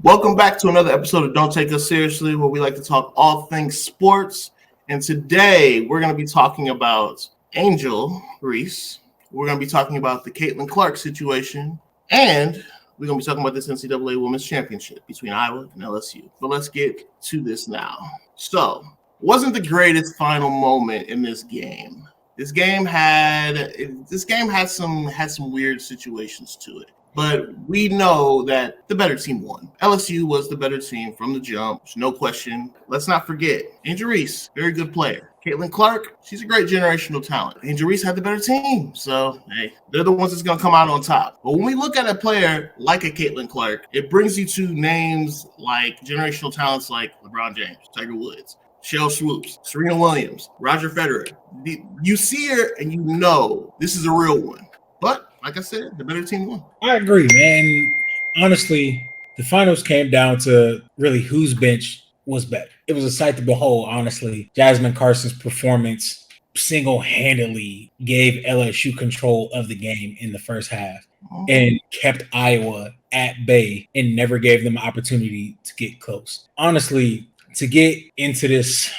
Welcome back to another episode of Don't Take Us Seriously, where we like to talk all things sports. And today we're going to be talking about Angel Reese. We're going to be talking about the Caitlin Clark situation. And we're going to be talking about this NCAA Women's Championship between Iowa and LSU. But let's get to this now. So, wasn't the greatest final moment in this game. This game had some weird situations to it. But we know that the better team won. LSU was the better team from the jump. No question. Let's not forget, Angel Reese, very good player. Caitlin Clark, she's a great generational talent. Angel Reese had the better team. So, hey, they're the ones that's going to come out on top. But when we look at a player like a Caitlin Clark, it brings you to names like generational talents like LeBron James, Tiger Woods, Shell Swoops, Serena Williams, Roger Federer. You see her and you know this is a real one. But like I said, the better team won. I agree, man. Honestly, the finals came down to really whose bench was better. It was a sight to behold, honestly. Jasmine Carson's performance single-handedly gave LSU control of the game in the first half and kept Iowa at bay and never gave them an opportunity to get close. Honestly, to get into this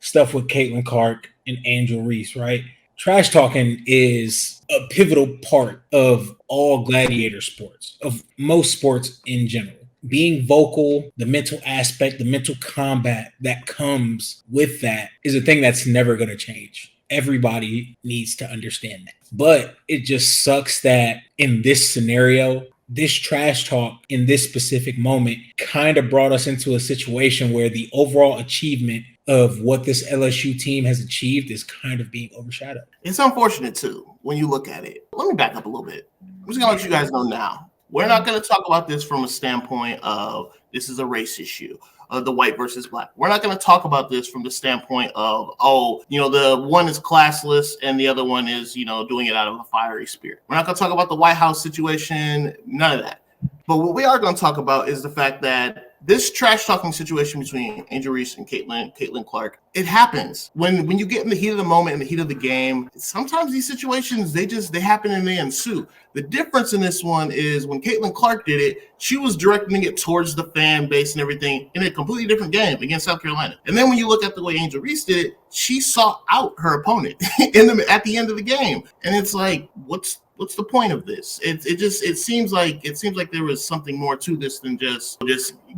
stuff with Caitlin Clark and Angel Reese, right? Trash talking is a pivotal part of all gladiator sports, of most sports in general. Being vocal, the mental aspect, the mental combat that comes with that is a thing that's never going to change. Everybody needs to understand that. But it just sucks that in this scenario, this trash talk in this specific moment kind of brought us into a situation where the overall achievement of what this LSU team has achieved is kind of being overshadowed. It's unfortunate, too, when you look at it. Let me back up a little bit. I'm just going to let you guys know now. We're not going to talk about this from a standpoint of this is a race issue, of the white versus black. We're not going to talk about this from the standpoint of, the one is classless and the other one is, doing it out of a fiery spirit. We're not going to talk about the White House situation, none of that. But what we are going to talk about is the fact that this trash talking situation between Angel Reese and Caitlin Clark, it happens when you get in the heat of the moment, in the heat of the game. Sometimes these situations, they happen and they ensue. The difference in this one is when Caitlin Clark did it, she was directing it towards the fan base and everything in a completely different game against South Carolina. And then when you look at the way Angel Reese did it, she sought out her opponent at the end of the game. And it's like, what's the point of this? It seems like there was something more to this than just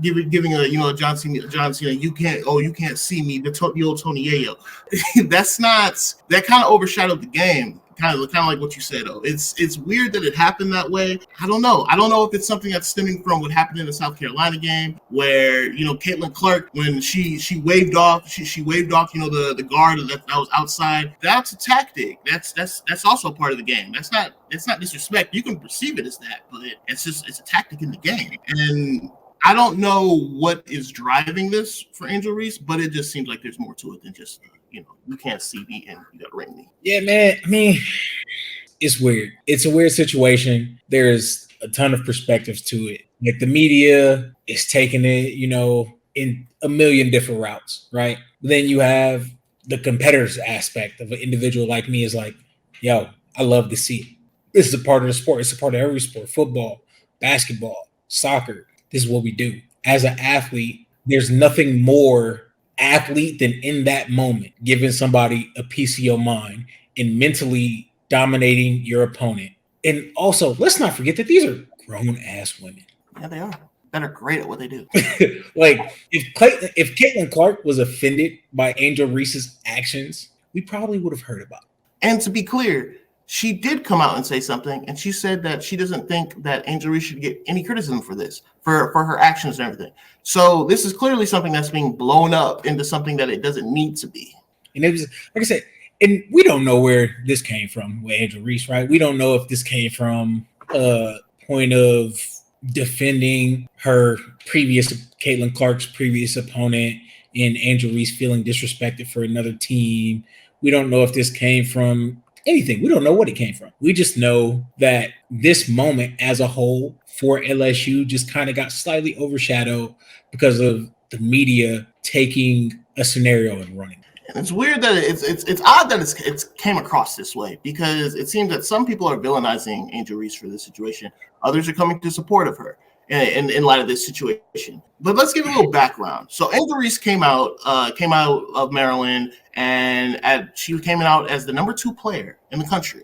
giving a John Cena, you can't see me, the old Tony Yayo. That kind of overshadowed the game. Kind of like what you said, though. It's weird that it happened that way. I don't know if it's something that's stemming from what happened in the South Carolina game, where Caitlin Clark, when she waved off, the guard that was outside. That's a tactic. That's also part of the game. It's not disrespect. You can perceive it as that, but it's a tactic in the game. And I don't know what is driving this for Angel Reese, but it just seems like there's more to it than just you can't see me and you got to ring me. Yeah, man. I mean, it's weird. It's a weird situation. There's a ton of perspectives to it. Like the media is taking it, in a million different routes, right? Then you have the competitors aspect of an individual like me is like, yo, I love to see it. This is a part of the sport. It's a part of every sport. Football, basketball, soccer. This is what we do. As an athlete, there's nothing more athlete than in that moment, giving somebody a piece of your mind and mentally dominating your opponent. And also, let's not forget that these are grown-ass women. Yeah, they are. They're great at what they do. Like, if Caitlin Clark was offended by Angel Reese's actions, we probably would have heard about it. And to be clear, she did come out and say something, and she said that she doesn't think that Angel Reese should get any criticism for this, for her actions and everything. So this is clearly something that's being blown up into something that it doesn't need to be. And it was, like I said, and we don't know where this came from with Angel Reese, right? We don't know if this came from a point of defending her Caitlin Clark's previous opponent and Angel Reese feeling disrespected for another team. We don't know if this came from anything. We don't know what it came from. We just know that this moment as a whole for LSU just kind of got slightly overshadowed because of the media taking a scenario and running. And it's weird that it's odd that it's came across this way, because it seems that some people are villainizing Angel Reese for this situation. Others are coming to support of her. in light of this situation. But let's give a little background. So Angel Reese came out of Maryland, and she came out as the number 2 player in the country.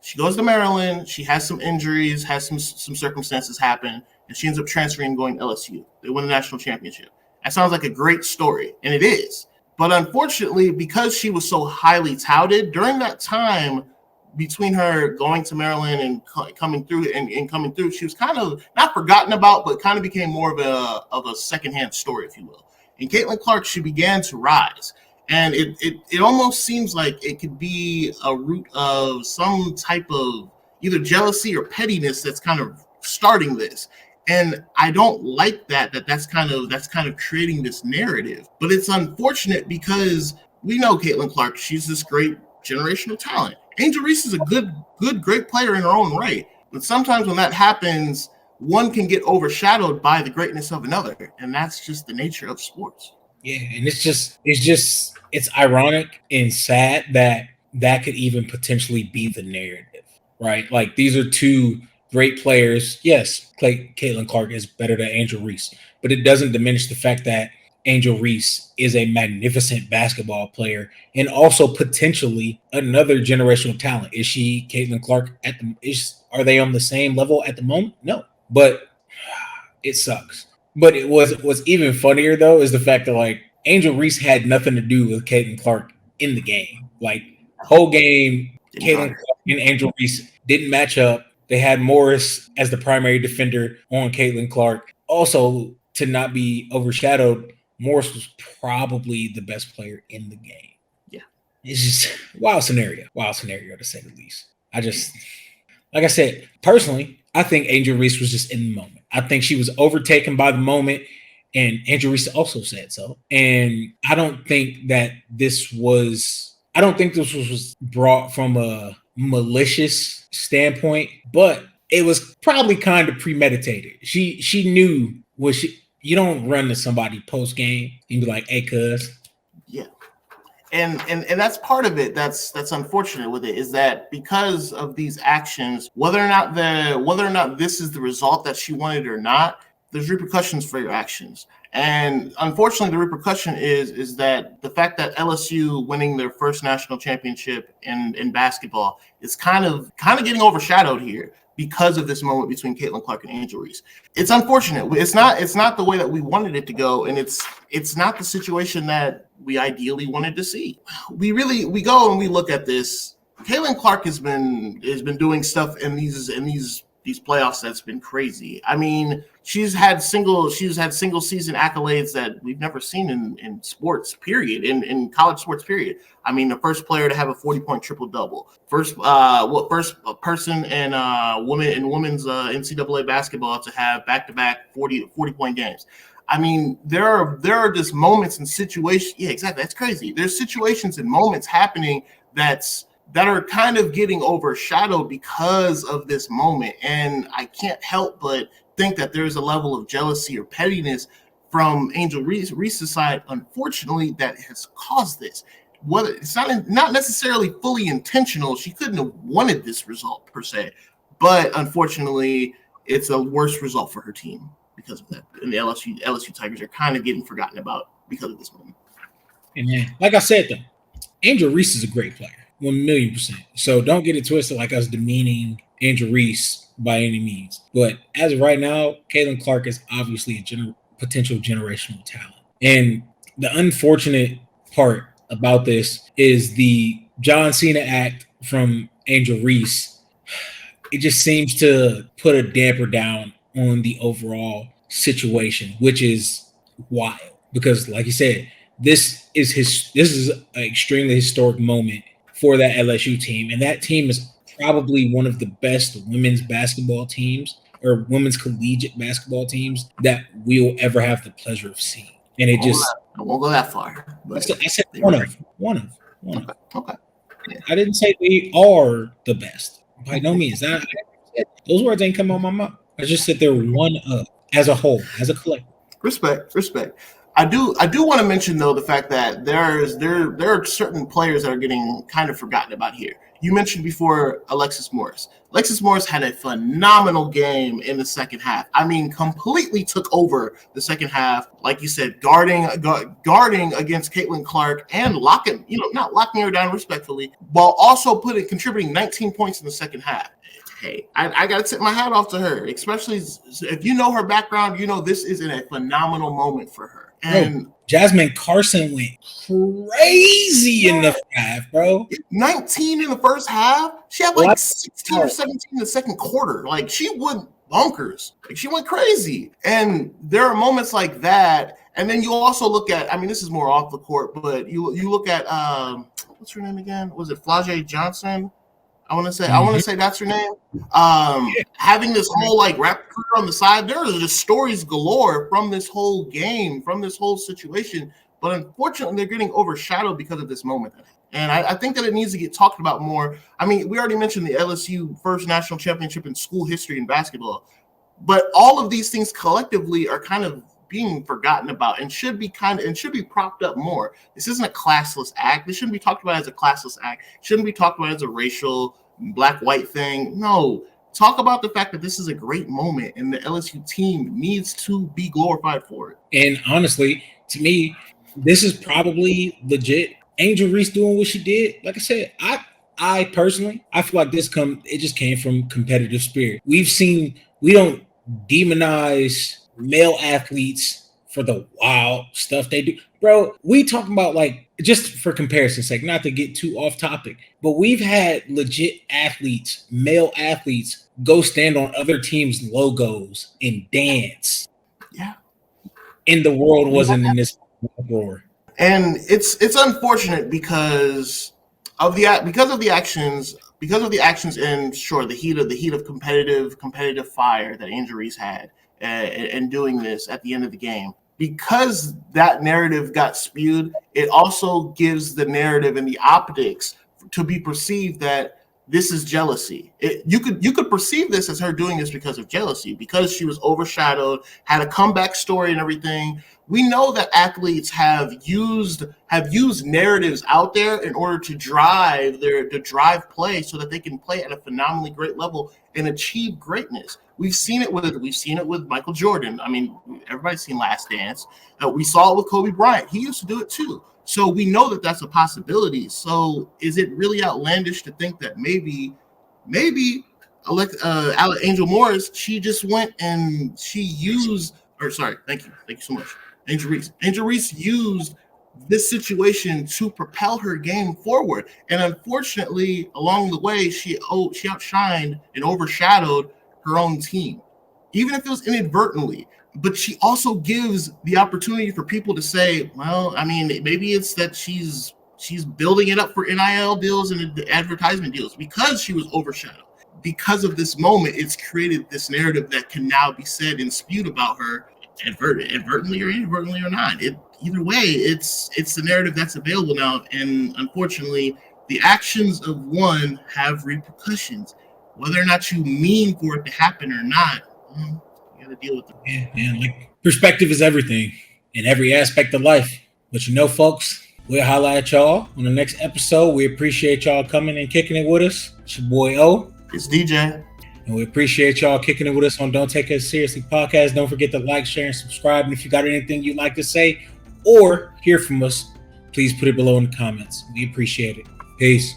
She goes to Maryland. She has some injuries, has some circumstances happen, and she ends up transferring and going to LSU. They win the national championship. That sounds like a great story, and it is. But unfortunately, because she was so highly touted during that time between her going to Maryland and coming through, she was kind of not forgotten about, but kind of became more of a secondhand story, if you will. And Caitlin Clark, she began to rise. And it almost seems like it could be a root of some type of either jealousy or pettiness that's kind of starting this. And I don't like that's kind of creating this narrative. But it's unfortunate because we know Caitlin Clark, she's this great generational talent. Angel Reese is a great player in her own right. But sometimes when that happens, one can get overshadowed by the greatness of another. And that's just the nature of sports. Yeah, and it's ironic and sad that could even potentially be the narrative, right? Like, these are 2 great players. Yes, Caitlin Clark is better than Angel Reese, but it doesn't diminish the fact that Angel Reese is a magnificent basketball player and also potentially another generational talent. Is she Caitlin Clark are they on the same level at the moment? No, but it sucks. But what's even funnier though is the fact that like Angel Reese had nothing to do with Caitlin Clark in the game. Like, whole game, Caitlin Clark and Angel Reese didn't match up. They had Morris as the primary defender on Caitlin Clark. Also, to not be overshadowed, Morris was probably the best player in the game. Yeah. It's just wild scenario to say the least. Like I said, personally, I think Angel Reese was just in the moment. I think she was overtaken by the moment, and Angel Reese also said so. And I don't think this was brought from a malicious standpoint, but it was probably kind of premeditated. She knew you don't run to somebody post game and be like, "Hey, cuz." Yeah. And that's part of it. That's unfortunate with it, is that because of these actions, whether or not this is the result that she wanted or not, there's repercussions for your actions. And unfortunately, the repercussion is that the fact that LSU winning their first national championship in basketball is kind of getting overshadowed here because of this moment between Caitlin Clark and Angel Reese. It's unfortunate. It's not the way that we wanted it to go, and it's not the situation that we ideally wanted to see. We go and we look at this. Caitlin Clark has been doing stuff in these playoffs that's been crazy. I mean, she's had single season accolades that we've never seen in sports, period, in college sports, period. I mean, the first player to have a 40-point triple-double. First person in women's NCAA basketball to have back-to-back 40-point games. I mean, there are just moments and situations. Yeah, exactly. That's crazy. There's situations and moments happening that are kind of getting overshadowed because of this moment. And I can't help but think that there's a level of jealousy or pettiness from Angel Reese's side, unfortunately, that has caused this. Whether it's not necessarily fully intentional, she couldn't have wanted this result per se, but unfortunately, it's a worse result for her team because of that. And the LSU Tigers are kind of getting forgotten about because of this moment. And then, like I said, though, Angel Reese is a great player. 1,000,000%. So don't get it twisted like us demeaning Angel Reese by any means. But as of right now, Caitlin Clark is obviously a potential generational talent. And the unfortunate part about this is the John Cena act from Angel Reese. It just seems to put a damper down on the overall situation, which is wild. Because like you said, this is an extremely historic moment for that LSU team. And that team is probably one of the best women's basketball teams or women's collegiate basketball teams that we'll ever have the pleasure of seeing. And it I won't go that far. But I said one of. Okay. Yeah. I didn't say we are the best. By no means. Those words ain't come on my mouth. I just said they're one of, as a whole, as a collective. Respect. I do want to mention though the fact that there are certain players that are getting kind of forgotten about here. You mentioned before Alexis Morris. Alexis Morris had a phenomenal game in the second half. I mean, completely took over the second half. Like you said, guarding against Caitlin Clark and not locking her down respectfully, while also contributing 19 points in the second half. Hey, I got to tip my hat off to her, especially if you know her background, this is a phenomenal moment for her. And Jasmine Carson went crazy in the half, bro. 19 in the first half. She had like 16 or 17 in the second quarter. Like, she went bonkers. Like, she went crazy. And there are moments like that. And then you also look at, this is more off the court, but you look at what's her name again? Was it flau'jae Johnson? I want to say that's her name. Having this whole rap career on the side, there are just stories galore from this whole game, from this whole situation. But unfortunately, they're getting overshadowed because of this moment. And I think that it needs to get talked about more. We already mentioned the LSU first national championship in school history in basketball, but all of these things collectively are kind of being forgotten about and should be propped up more. This isn't a classless act. This shouldn't be talked about as a classless act. It shouldn't be talked about as a racial black-white thing. No, talk about the fact that this is a great moment and the LSU team needs to be glorified for it. And honestly, to me, this is probably legit Angel Reese doing what she did. Like I said, I personally, I feel like it just came from competitive spirit. We don't demonize male athletes for the wild stuff they do. Bro, we talking about, just for comparison's sake, not to get too off topic, but we've had legit athletes, male athletes, go stand on other teams' logos and dance. Yeah. And the world wasn't in this uproar. And it's unfortunate because of the actions, and sure, the heat of competitive fire that Angel Reese had and doing this at the end of the game. Because that narrative got spewed, it also gives the narrative and the optics to be perceived that this is jealousy. You could perceive this as her doing this because of jealousy, because she was overshadowed, had a comeback story and everything. We know that athletes have used narratives out there in order to drive play so that they can play at a phenomenally great level and achieve greatness. We've seen it with Michael Jordan. Everybody's seen Last Dance. We saw it with Kobe Bryant. He used to do it too. So we know that that's a possibility. So is it really outlandish to think that maybe Angel Morris, she just went and she used, thank you so much, Angel Reese. Angel Reese used this situation to propel her game forward. And unfortunately, along the way, she outshined and overshadowed her own team, even if it was inadvertently. But she also gives the opportunity for people to say, well, maybe it's that she's building it up for NIL deals and advertisement deals because she was overshadowed. Because of this moment, it's created this narrative that can now be said and spewed about her, advertently or inadvertently or not. Either way, it's the narrative that's available now. And unfortunately, the actions of one have repercussions. Whether or not you mean for it to happen or not, you got to deal with it. Yeah, perspective is everything in every aspect of life. But folks, we'll holla at y'all on the next episode. We appreciate y'all coming and kicking it with us. It's your boy O. It's DJ. And we appreciate y'all kicking it with us on Don't Take Us Seriously podcast. Don't forget to like, share, and subscribe. And if you got anything you'd like to say or hear from us, please put it below in the comments. We appreciate it. Peace.